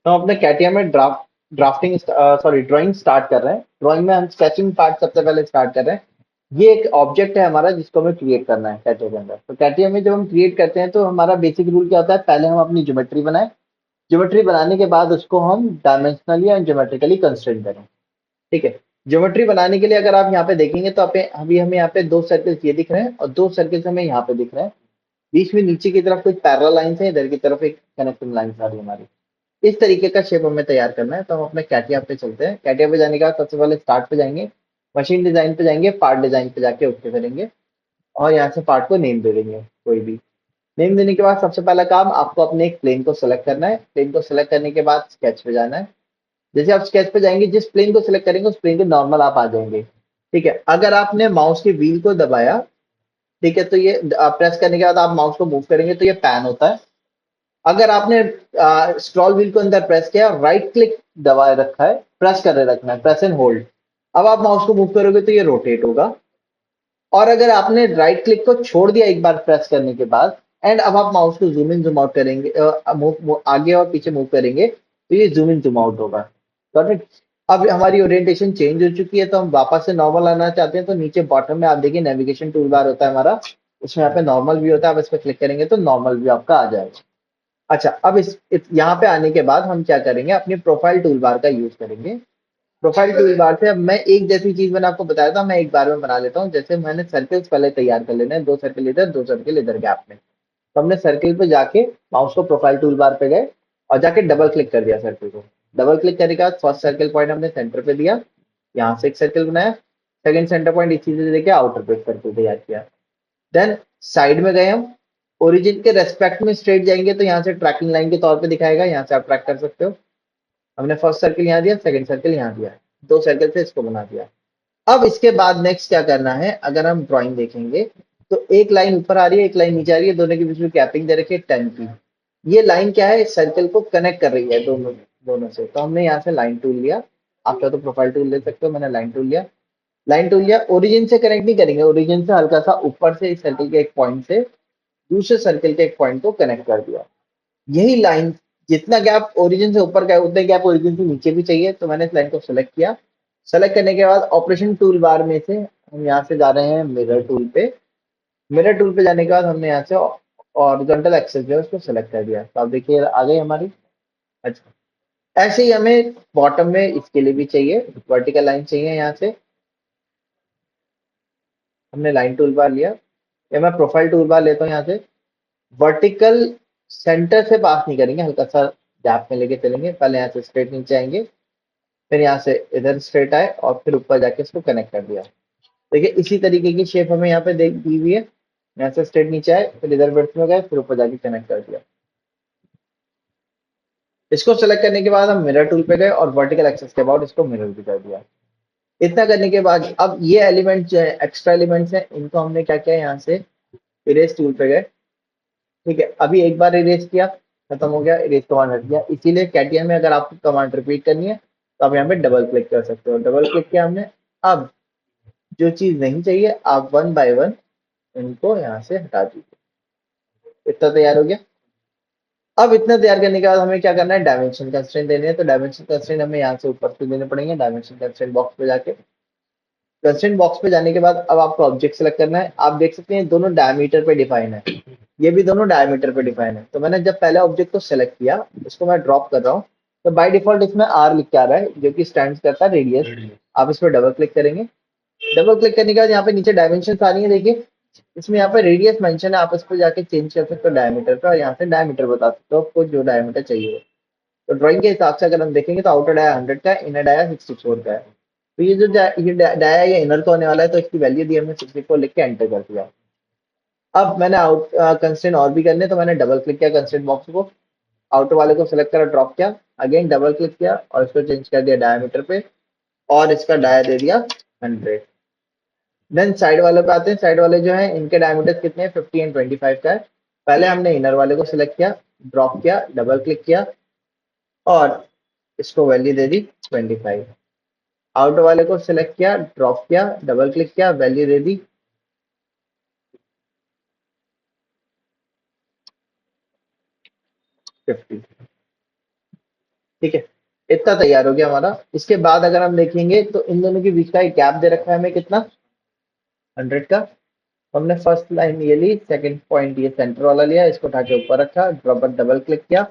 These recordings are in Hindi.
तो हम अपने कैटिया में ड्राफ्टिंग सॉरी ड्राइंग स्टार्ट कर रहे हैं। ड्राइंग में हम स्केचिंग पार्ट सबसे पहले स्टार्ट कर रहे हैं। ये एक ऑब्जेक्ट है हमारा जिसको हमें क्रिएट करना है कैटिया के अंदर। तो कैटिया में जब हम क्रिएट करते हैं तो हमारा बेसिक रूल क्या होता है, पहले हम अपनी ज्योमेट्री बनाए। ज्योमेट्री बनाने के बाद उसको हम डायमेंशनली या ज्योमेट्रिकली कंस्ट्रेंट करें। ठीक है। ज्योमेट्री बनाने के लिए अगर आप यहाँ पे देखेंगे तो अभी हमें यहाँ पे दो सर्कल्स ये दिख रहे हैं और दो सर्कल्स हमें यहाँ पे दिख रहे हैं। बीच में नीचे की तरफ कुछ पैरेलल लाइंस है, इधर की तरफ एक कनेक्टिंग लाइंस आ रही है हमारी। इस तरीके का शेप हमें तैयार करना है। तो हम अपने कैटिया पे चलते हैं। कैटिया पे जाने के बाद सबसे पहले स्टार्ट पे जाएंगे, मशीन डिजाइन पे जाएंगे, पार्ट डिजाइन पे जाके ओके करेंगे और यहाँ से पार्ट को नेम दे देंगे कोई भी। नेम देने के बाद सबसे पहला काम आपको अपने एक प्लेन को सेलेक्ट करना है। प्लेन को सेलेक्ट करने के बाद स्केच पे जाना है। जैसे आप स्केच पे जाएंगे, जिस प्लेन को सिलेक्ट करेंगे उस प्लेन के नॉर्मल आप आ जाएंगे। ठीक है। अगर आपने माउस के व्हील को दबाया, ठीक है, तो ये प्रेस करने के बाद आप माउस को मूव करेंगे तो ये पैन होता है। अगर आपने स्क्रॉल व्हील को अंदर प्रेस किया, राइट क्लिक दबाए रखा है, प्रेस कर रखना है, प्रेस एंड होल्ड। अब आप माउस को मूव करोगे तो ये रोटेट होगा। और अगर आपने राइट क्लिक को छोड़ दिया एक बार प्रेस करने के बाद, एंड अब आप माउस को जूम इन जूम आउट करेंगे, आगे और पीछे मूव करेंगे तो ये जूम इन जूम आउट होगा। Got it. अब हमारी ओरिएंटेशन चेंज हो चुकी है तो हम वापस से नॉर्मल आना चाहते हैं तो नीचे बॉटम में आप देखिए नेविगेशन टूल बार होता है हमारा। उसमें यहाँ पे नॉर्मल व्यू होता है, आप इस पर क्लिक करेंगे तो नॉर्मल व्यू आपका आ जाएगा। अच्छा, अब यहाँ पे आने के बाद हम क्या करेंगे, अपनी प्रोफाइल टूल बार का यूज करेंगे। प्रोफाइल टूल बार से अब मैं एक जैसी चीज मैंने आपको बताया था, मैं एक बार में बना लेता हूँ। जैसे मैंने सर्कल्स पहले तैयार कर लेने हैं, दो सर्कल इधर दो सर्कल इधर गैप में। तो हमने सर्कल पे जाके माउस को प्रोफाइल टूल बार पे गए और जाके डबल क्लिक कर दिया सर्कल को। डबल क्लिक करने के बाद फर्स्ट सर्कल पॉइंट हमने सेंटर पे दिया, यहाँ से एक सर्कल बनाया। सेकंड सेंटर पॉइंट इसी से लेके आउटर पे सर्कल तैयार किया। देन साइड में गए हम, ओरिजिन के रेस्पेक्ट में स्ट्रेट जाएंगे तो यहाँ से ट्रैकिंग लाइन के तौर पे दिखाएगा, यहाँ से आप ट्रैक कर सकते हो। हमने फर्स्ट सर्कल यहाँ दिया, सेकंड सर्कल यहाँ दिया, दो सर्कल से इसको बना दिया। अब इसके बाद नेक्स्ट क्या करना है, अगर हम ड्राइंग देखेंगे तो एक लाइन ऊपर आ रही है, एक लाइन नीचे आ रही है, दोनों के बीच में कैपिंग दे रखी है 10 की। ये लाइन क्या है, सर्कल को कनेक्ट कर रही है दोनों दोनों से। तो हमने यहाँ से लाइन टूल लिया। आप चाहो तो प्रोफाइल टूल ले सकते हो, मैंने लाइन टूल लिया। लाइन टूल लिया, ओरिजिन से कनेक्ट नहीं करेंगे, ओरिजिन से हल्का सा ऊपर से इस सर्कल के एक पॉइंट से दूसरे सर्कल के एक पॉइंट को कनेक्ट कर दिया। यही लाइन, जितना गैप ओरिजिन से ऊपर का है उतना गैप ओरिजिन से नीचे भी चाहिए। तो मैंने इस लाइन को सेलेक्ट किया। सेलेक्ट करने के बाद ऑपरेशन टूल बार में से हम यहाँ से जा रहे हैं मिरर टूल पे। मिरर टूल पे जाने के बाद हमने यहाँ से हॉरिजॉन्टल एक्सेस जो है उसको सेलेक्ट कर दिया। तो आप देखिए आ गई हमारी। अच्छा, ऐसे ही हमें बॉटम में इसके लिए भी चाहिए, वर्टिकल लाइन चाहिए। यहाँ से हमने लाइन टूल बार लिया, या मैं प्रोफाइल टूल बार लेता हूँ। यहाँ से वर्टिकल सेंटर से पास नहीं करेंगे, हल्का सा गैप में लेके चलेंगे। पहले यहाँ से स्ट्रेट नीचे आएंगे, फिर यहाँ से इधर स्ट्रेट आए और फिर ऊपर जाके इसको कनेक्ट कर दिया। देखिए इसी तरीके की शेप हमें यहाँ पे देख दी हुई है। यहाँ से स्ट्रेट नीचे आए, फिर इधर बर्थ में गए, फिर ऊपर जाके कनेक्ट कर दिया। इसको सेलेक्ट करने के बाद हम मिरर टूल पे गए और वर्टिकल एक्सेस के बाद इसको मिरर भी कर दिया। इतना करने के बाद अब ये एलिमेंट जो है, एक्स्ट्रा एलिमेंट्स हैं, इनको हमने क्या किया, यहाँ से इरेज टूल पे गए। ठीक है, अभी एक बार इरेज किया, खत्म हो गया, इरेज कमांड रख दिया। इसीलिए कैटिया में अगर आपको कमांड रिपीट करनी है तो आप यहाँ पे डबल क्लिक कर सकते हो। डबल क्लिक किया हमने। अब जो चीज नहीं चाहिए आप वन बाय वन इनको यहाँ से हटा दीजिए। इतना तैयार हो गया। अब इतना तैयार करने के बाद हमें क्या करना है, डायमेंशन कंस्ट्रेंट देने हैं। तो डायमेंशन कंस्ट्रेंट हमें यहाँ से ऊपर से देने पड़ेंगे। डायमेंशन कंस्ट्रेंट बॉक्स पे जाके, कंस्ट्रेंट बॉक्स पे जाने के बाद अब आपको ऑब्जेक्ट सेलेक्ट करना है। आप देख सकते हैं दोनों डायमीटर पे डिफाइन है, ये भी दोनों डायमीटर पे डिफाइन है। तो मैंने जब पहले ऑब्जेक्ट को सेलेक्ट किया, इसको मैं ड्रॉप कर रहा हूँ, तो बाय डिफॉल्ट इसमें आर लिख के आ रहा है जो कि स्टैंड करता है रेडियस। आप इस पर डबल क्लिक करेंगे। डबल क्लिक करने के बाद यहाँ पे नीचे डायमेंशन आ रही है, देखिए इसमें यहाँ पे रेडियस मेंशन है। आप इस पर जाके चेंज कर सकते हो डायमीटर पे और यहाँ से डायमीटर बता सकते हो आपको जो डायमीटर चाहिए हो। तो ड्राइंग के हिसाब से अगर हम देखेंगे तो आउटर डाया 100 का है, इनर डाया 64 का है। तो ये जो ये डाया ये इनर का होने वाला है, तो इसकी वैल्यू दी हमने 64 लिख के एंटर कर दिया। अब मैंने आउट कंस्ट्रेंट और भी करने, तो मैंने डबल क्लिक किया कंस्ट्रेंट बॉक्स को, आउटर वाले को सिलेक्ट करा, ड्रॉप किया, अगेन डबल क्लिक किया और इसको चेंज कर दिया डायमीटर पे और इसका डाया दे दिया 100। देन साइड वाले पे आते हैं। साइड वाले जो है इनके डायमीटर कितने हैं, 50 एंड 25 का है। पहले हमने इनर वाले को सिलेक्ट किया, ड्रॉप किया, डबल क्लिक किया और इसको वैल्यू दे दी 25। आउटर वाले को सिलेक्ट किया, ड्रॉप किया, डबल क्लिक किया, वैल्यू दे दी 50। ठीक है, इतना तैयार हो गया हमारा। इसके बाद अगर हम देखेंगे तो इन दोनों के बीच का एक गैप दे रखा है हमें कितना, 100 का। हमने फर्स्ट लाइन ये ली, सेकंड पॉइंट ये सेंटर वाला लिया, इसको उठा के ऊपर रखा, ड्रॉप पर डबल क्लिक किया,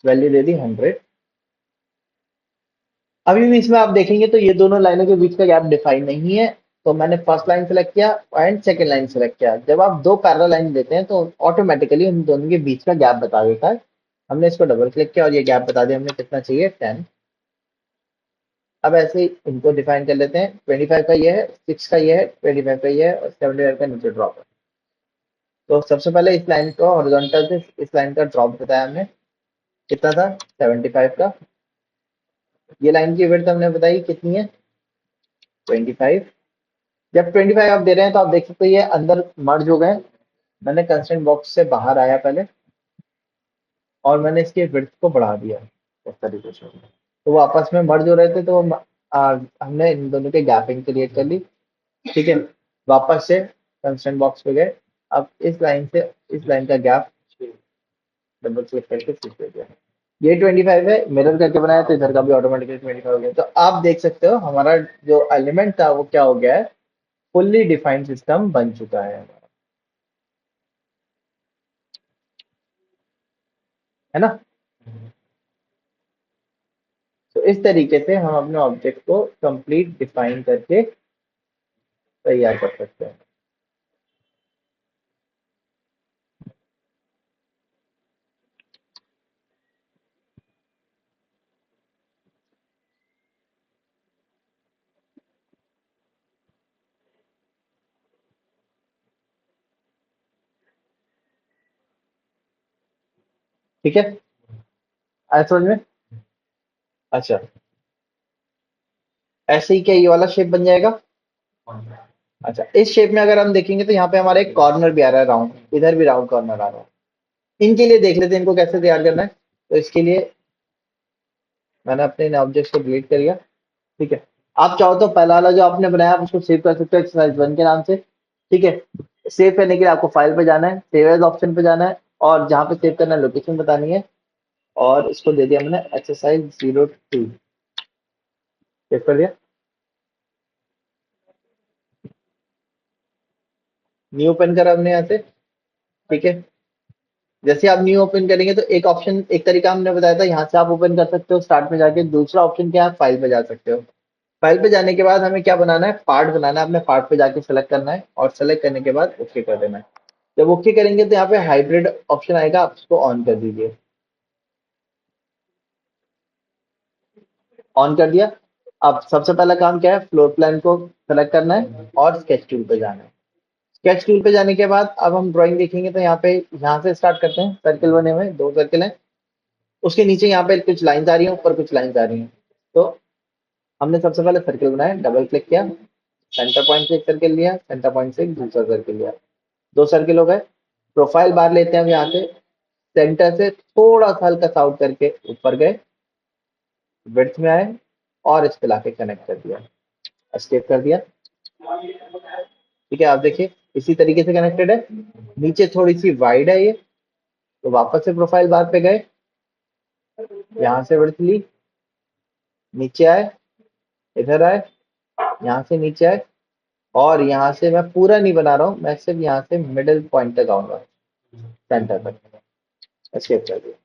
वैल्यू दे दी 100। अभी भी इसमें आप देखेंगे तो ये दोनों लाइनों के बीच का गैप डिफाइन नहीं है। तो मैंने फर्स्ट लाइन सेलेक्ट किया एंड सेकंड लाइन सेलेक्ट किया। जब आप दो पैरेलल लाइन देते हैं तो ऑटोमेटिकली उन दोनों के बीच का गैप बता देता है। हमने इसको डबल क्लिक किया और ये गैप बता दिया हमने कितना चाहिए, 10। अब ऐसे ही इनको डिफाइन कर लेते हैं। 25 का ये है, 6 का ये है, 25 का ये है और 75 का नीचे ड्रॉप है। तो सबसे पहले इस लाइन को हॉरिजॉन्टल से इस लाइन का ड्रॉप बताया हमने, कितना था, 75 का। ये लाइन की विड्थ हमने बताई कितनी है, 25। जब 25 आप दे रहे हैं तो आप देख सकते हैं ये अंदर मर्ज हो गए। मैंने कंस्ट्रेंट बॉक्स से बाहर आया पहले और मैंने इसके विड्थ को बढ़ा दिया इस तरीके से। तो वो आपस में मर्ज हो रहे थे, तो हमने इन दोनों के गैपिंग क्रिएट कर ली। ठीक है, वापस से कंस्ट्रेंट बॉक्स पे गए। अब इस लाइन से इस लाइन का गैप डबल क्लिक करके फिक्स कर दिया। ये 25 है, मिरर करके बनाया तो इधर का भी ऑटोमेटिकली 25 हो गया। तो आप देख सकते हो हमारा जो एलिमेंट था वो क्या हो गया है, फुल्ली डिफाइंड सिस्टम बन चुका है ना। तो इस तरीके से हम अपने ऑब्जेक्ट को कंप्लीट डिफाइन करके तैयार कर सकते हैं। ठीक है, आया समझ में। अच्छा, ऐसे ही क्या ये वाला शेप बन जाएगा। अच्छा, इस शेप में अगर हम देखेंगे तो यहाँ पे हमारा एक कॉर्नर भी आ रहा है राउंड, इधर भी राउंड कॉर्नर आ रहा है। इनके लिए देख लेते हैं इनको कैसे तैयार करना है। तो इसके लिए मैंने अपने इन ऑब्जेक्ट्स को डिलीट कर दिया। ठीक है, आप चाहो तो पहला वाला जो आपने बनाया आप उसको सेव कर सकते हो एक्सरसाइज 1 के नाम से। ठीक है, सेव करने के लिए आपको फाइल पे जाना है, सेव एज ऑप्शन पे जाना है और जहाँ पे सेव करना है लोकेशन बतानी है। और इसको दे दिया मैंने exercise 02। सेव कर दिया, न्यू ओपन करा हमने यहाँ से। ठीक है, जैसे आप न्यू ओपन करेंगे तो एक ऑप्शन, एक तरीका हमने बताया था, यहाँ से आप ओपन कर सकते हो स्टार्ट में जाके। दूसरा ऑप्शन क्या है, फाइल पे जा सकते हो। फाइल पे जाने के बाद हमें क्या बनाना है, पार्ट बनाना है। अपने पार्ट पे जाके सेलेक्ट करना है और सेलेक्ट करने के बाद ओके कर देना है। जब ओके करेंगे तो यहाँ पे हाइब्रिड ऑप्शन आएगा, आप उसको ऑन कर दीजिए। ऑन कर दिया। अब सबसे पहला काम क्या है, फ्लोर प्लान को सेलेक्ट करना है और स्केच टूल पे जाना है। स्केच टूल पे जाने के बाद अब हम ड्राइंग देखेंगे तो यहाँ पे, यहाँ से स्टार्ट करते हैं। सर्कल बने हुए हैं, दो सर्कल हैं। उसके नीचे यहाँ पे कुछ लाइंस आ रही हैं, ऊपर कुछ लाइंस आ रही हैं। तो हमने सबसे पहले सर्कल बनाया, डबल क्लिक किया, सेंटर पॉइंट से एक सर्कल लिया, सेंटर पॉइंट से एक दूसरा सर्कल लिया, दो सर्कल हो गए। प्रोफाइल बार लेते हैं हम यहाँ से, सेंटर से थोड़ा सा हल्का सा आउट करके ऊपर गए, विड्थ में आए और इस पे लाके कनेक्ट कर दिया, एस्केप कर दिया। ठीक है, आप देखिए इसी तरीके से कनेक्टेड है। नीचे थोड़ी सी वाइड है ये, तो वापस से प्रोफाइल बार पे गए, यहाँ से विड्थ ली, नीचे आए, इधर आए, यहाँ से नीचे आए और यहाँ से मैं पूरा नहीं बना रहा हूँ, मैं सिर्फ यहाँ से मिडिल पॉइंट तक आऊंगा, सेंटर तक। एस्केप कर दिया।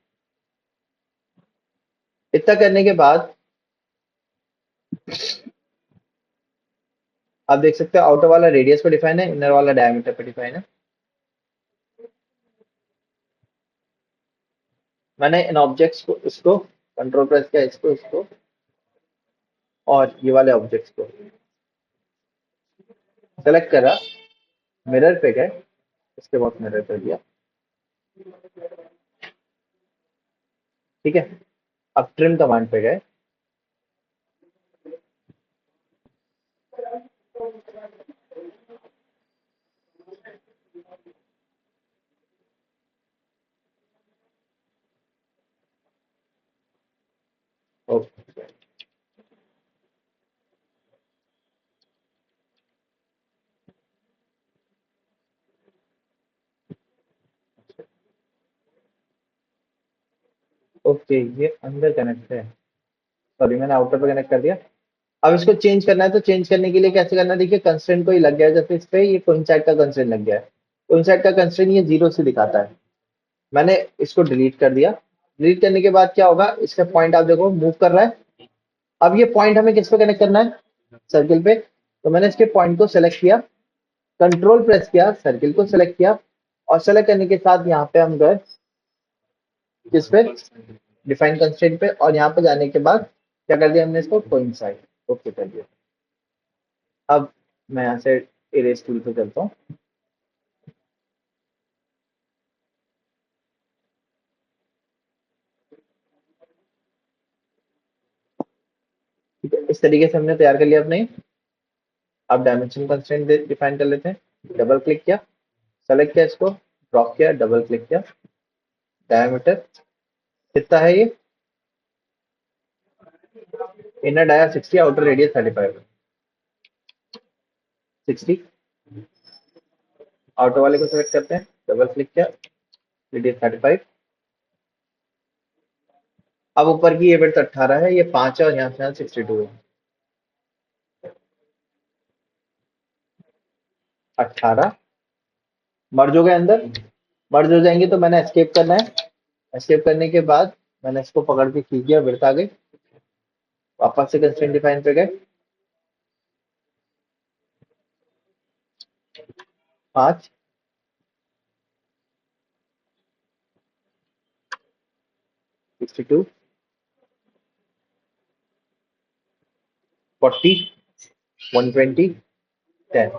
इतना करने के बाद आप देख सकते हो आउटर वाला रेडियस पे डिफाइन है, इनर वाला डायमीटर पे डिफाइन है। मैंने इन ऑब्जेक्ट्स को, इसको कंट्रोल प्रेस किया, इसको इसको और ये वाले ऑब्जेक्ट्स को सेलेक्ट करा, मिरर पे गए, इसके बाद मिरर कर दिया। ठीक है, अब ट्रिम कमांड पे गए। ओके, ओके, ये अंदर कनेक्ट है, सॉरी मैंने आउटर पे कनेक्ट कर दिया। अब इसको चेंज करना है, तो चेंज करने के लिए कैसे करना है, देखिए कंस्ट्रेंट कोई लग गया है, जैसे इस पे ये कोइंसाइड का कंस्ट्रेंट लग गया है, कोइंसाइड का कंस्ट्रेंट ये 0 से दिखाता है। मैंने इसको डिलीट कर दिया। डिलीट करने के बाद क्या होगा, इसका पॉइंट आप देखो मूव कर रहा है। अब ये पॉइंट हमें किस पे कनेक्ट करना है, सर्किल पे। तो मैंने इसके पॉइंट को सेलेक्ट किया, कंट्रोल प्रेस किया, सर्किल को सेलेक्ट किया, और सेलेक्ट करने के साथ यहाँ पे हम गए किस पे, डिफाइन कंस्ट्रेंट पे, और यहाँ पे जाने के बाद क्या कर दिया हमने, इसको कोइंसाइड ओके कर दिया। अब मैं यहाँ से इरेज टूल पे चलता हूँ। ठीक है, इस तरीके से हमने तैयार कर लिया अपने। अब डायमेंशन कंस्ट्रेंट डिफाइन कर लेते हैं। डबल क्लिक किया, सेलेक्ट किया, इसको ड्रॉप किया, डबल क्लिक किया, डायमीटर कितना है ये, inner dia 60, outer radius 35, 60। Outer वाले को सेलेक्ट करते हैं, डबल क्लिक किया, रेडियस 35। अब ऊपर की ये विड्थ 18 है, ये 5 है, और यहाँ से यहाँ 62 है। 18 मर्ज हो गए अंदर, मर्ज हो जाएंगे तो मैंने एस्केप करना है। एस्केप करने के बाद मैंने इसको पकड़ के खींच दिया, विड्थ आ गई। वापस से कंस्ट्रेंट डिफाइन पे गए, 5, 62, 40, 120, 10,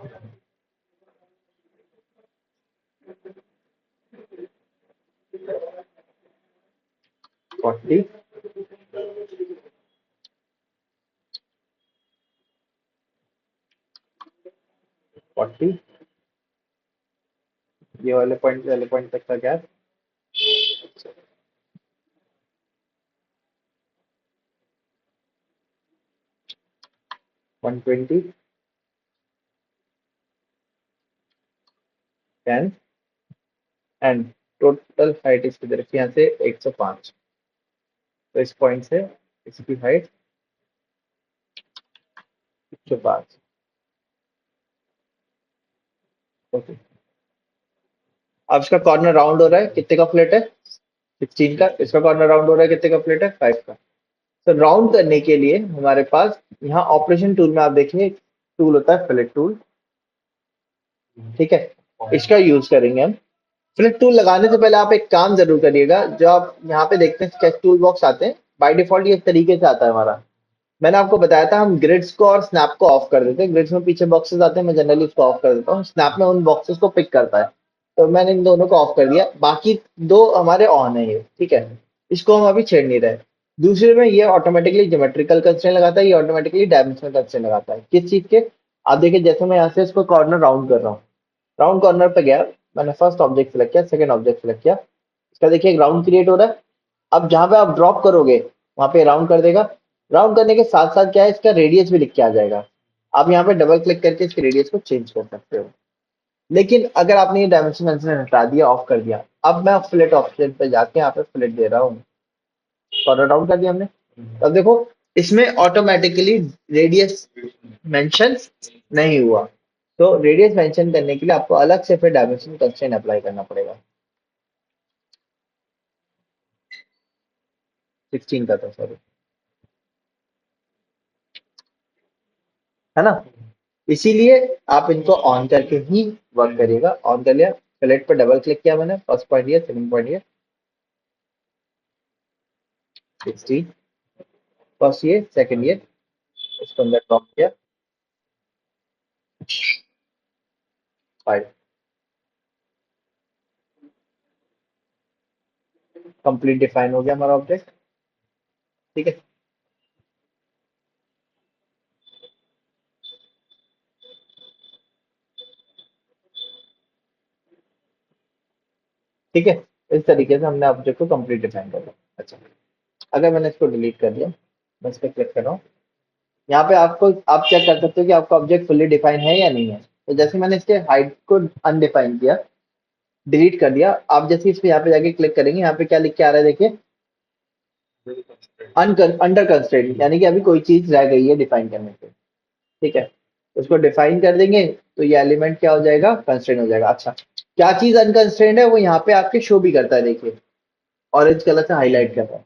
40, 40, ये वाले पॉइंट तक का गैप, 120, 10, एंड टोटल हाइट इसकी तरफ यहाँ से 105। तो इस पॉइंट से इसकी हाइट 105। ओके, अब इसका कॉर्नर राउंड हो रहा है, कितने का फ्लेट है, 16 का। इसका कॉर्नर राउंड हो रहा है, कितने का फ्लेट है, 5 का। तो राउंड करने के लिए हमारे पास यहाँ ऑपरेशन टूल में आप देखिए टूल होता है फ्लिप टूल। ठीक है, इसका यूज करेंगे हम। फ्लिप टूल लगाने से पहले आप एक काम जरूर करिएगा, जो आप यहाँ पे देखते हैं स्केच टूल बॉक्स आते हैं, बाय डिफॉल्ट ये इस तरीके से आता है हमारा। मैंने आपको बताया था हम ग्रिड्स को और स्नैप को ऑफ कर देते हैं। ग्रिड्स में पीछे बॉक्सेस आते हैं, मैं जनरली उसको ऑफ कर देता हूँ। स्नैप में उन बॉक्सेस को पिक करता है, तो मैंने इन दोनों को ऑफ कर दिया। बाकी दो हमारे ऑन है ये, ठीक है, इसको हम अभी छेड़ नहीं रहे। दूसरे में ये ऑटोमेटिकली ज्योमेट्रिकल कंस्ट्रेंट लगाता है, ये ऑटोमेटिकली डायमेंशनल कंस्ट्रेंट लगाता है। किस चीज के, आप देखिए जैसे मैं यहाँ से इसको कॉर्नर राउंड कर रहा हूँ, राउंड कॉर्नर पे गया, मैंने फर्स्ट ऑब्जेक्ट सेलेक्ट किया, सेकंड ऑब्जेक्ट सेलेक्ट किया, इसका देखिए एक राउंड क्रिएट हो रहा है। अब जहां पे आप ड्रॉप करोगे वहां पे राउंड कर देगा। राउंड करने के साथ साथ क्या है, इसका रेडियस भी लिख के आ जाएगा। आप यहाँ पे डबल क्लिक करके इसके रेडियस को चेंज कर सकते हो। लेकिन अगर आपने ये डायमेंशन कंस्ट्रेंट हटा दिया, ऑफ कर दिया, अब मैं फिलेट ऑप्शन पे जाके यहाँ पे फिलेट दे रहा हूँ, कॉर्नर राउंड कर दिया हमने। अब देखो इसमें ऑटोमेटिकली रेडियस मेंशन नहीं हुआ। तो रेडियस मेंशन करने के लिए आपको अलग से फिर डायमेंशन कंस्ट्रेंट अप्लाई करना पड़ेगा। 16 का था, सॉरी, है ना। इसीलिए आप इनको ऑन करके ही वर्क करिएगा। ऑन कर लिया, सेलेक्ट पर डबल क्लिक किया मैंने, फर्स्ट पॉइंट ये, सेकंड पॉइंट ये, 16, फर्स्ट ये, सेकंड ये, इसको अंदर ड्रॉप किया, 5, कंप्लीट डिफाइन हो गया हमारा ऑब्जेक्ट। ठीक है, ठीक है, इस तरीके से हमने ऑब्जेक्ट को कंप्लीट डिफाइन कर लिया। अच्छा, अगर मैंने इसको डिलीट कर दिया, मैं इस पर क्लिक कर रहा हूँ, यहाँ पे आपको आप चेक कर सकते हो कि आपका ऑब्जेक्ट फुल्ली डिफाइन है या नहीं है। तो जैसे मैंने इसके हाइट को अनडिफाइन किया, डिलीट कर दिया, आप जैसे इस पे यहाँ पे जाके क्लिक करेंगे, यहाँ पे क्या लिख के आ रहा है देखिए, अंडर कंस्ट्रेंट यानी कि अभी कोई चीज रह गई है डिफाइन करने पे, ठीक है, उसको डिफाइन कर देंगे तो ये एलिमेंट क्या हो जाएगा, कंस्ट्रेंट हो जाएगा। अच्छा, क्या चीज अनकंस्ट्रेंट है वो यहाँ पे आपके शो भी करता है, देखिए ऑरेंज कलर से हाईलाइट कर रहा है।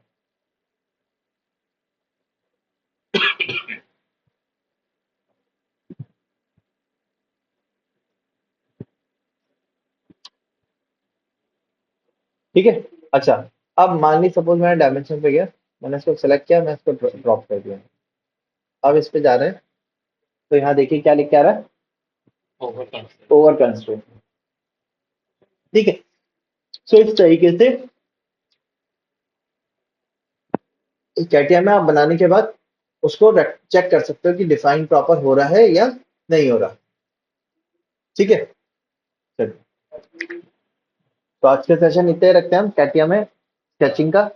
ठीक है। अच्छा, अब मान ली सपोज मैंने डायमेंशन पे गया, मैंने इसको सेलेक्ट किया, मैं इसको ड्रॉप कर दिया। अब इस पे जा रहे हैं तो यहाँ देखिए क्या लिख के आ रहा है, ओवर कंस्ट्रेंट। ठीक है, सो इस तरीके से कैटिया में आप बनाने के बाद उसको चेक कर सकते हो कि डिफाइन प्रॉपर हो रहा है या नहीं हो रहा। ठीक है, चलिए, तो आज के सेशन इतने ही रखते हैं हम कैटिया में स्केचिंग का।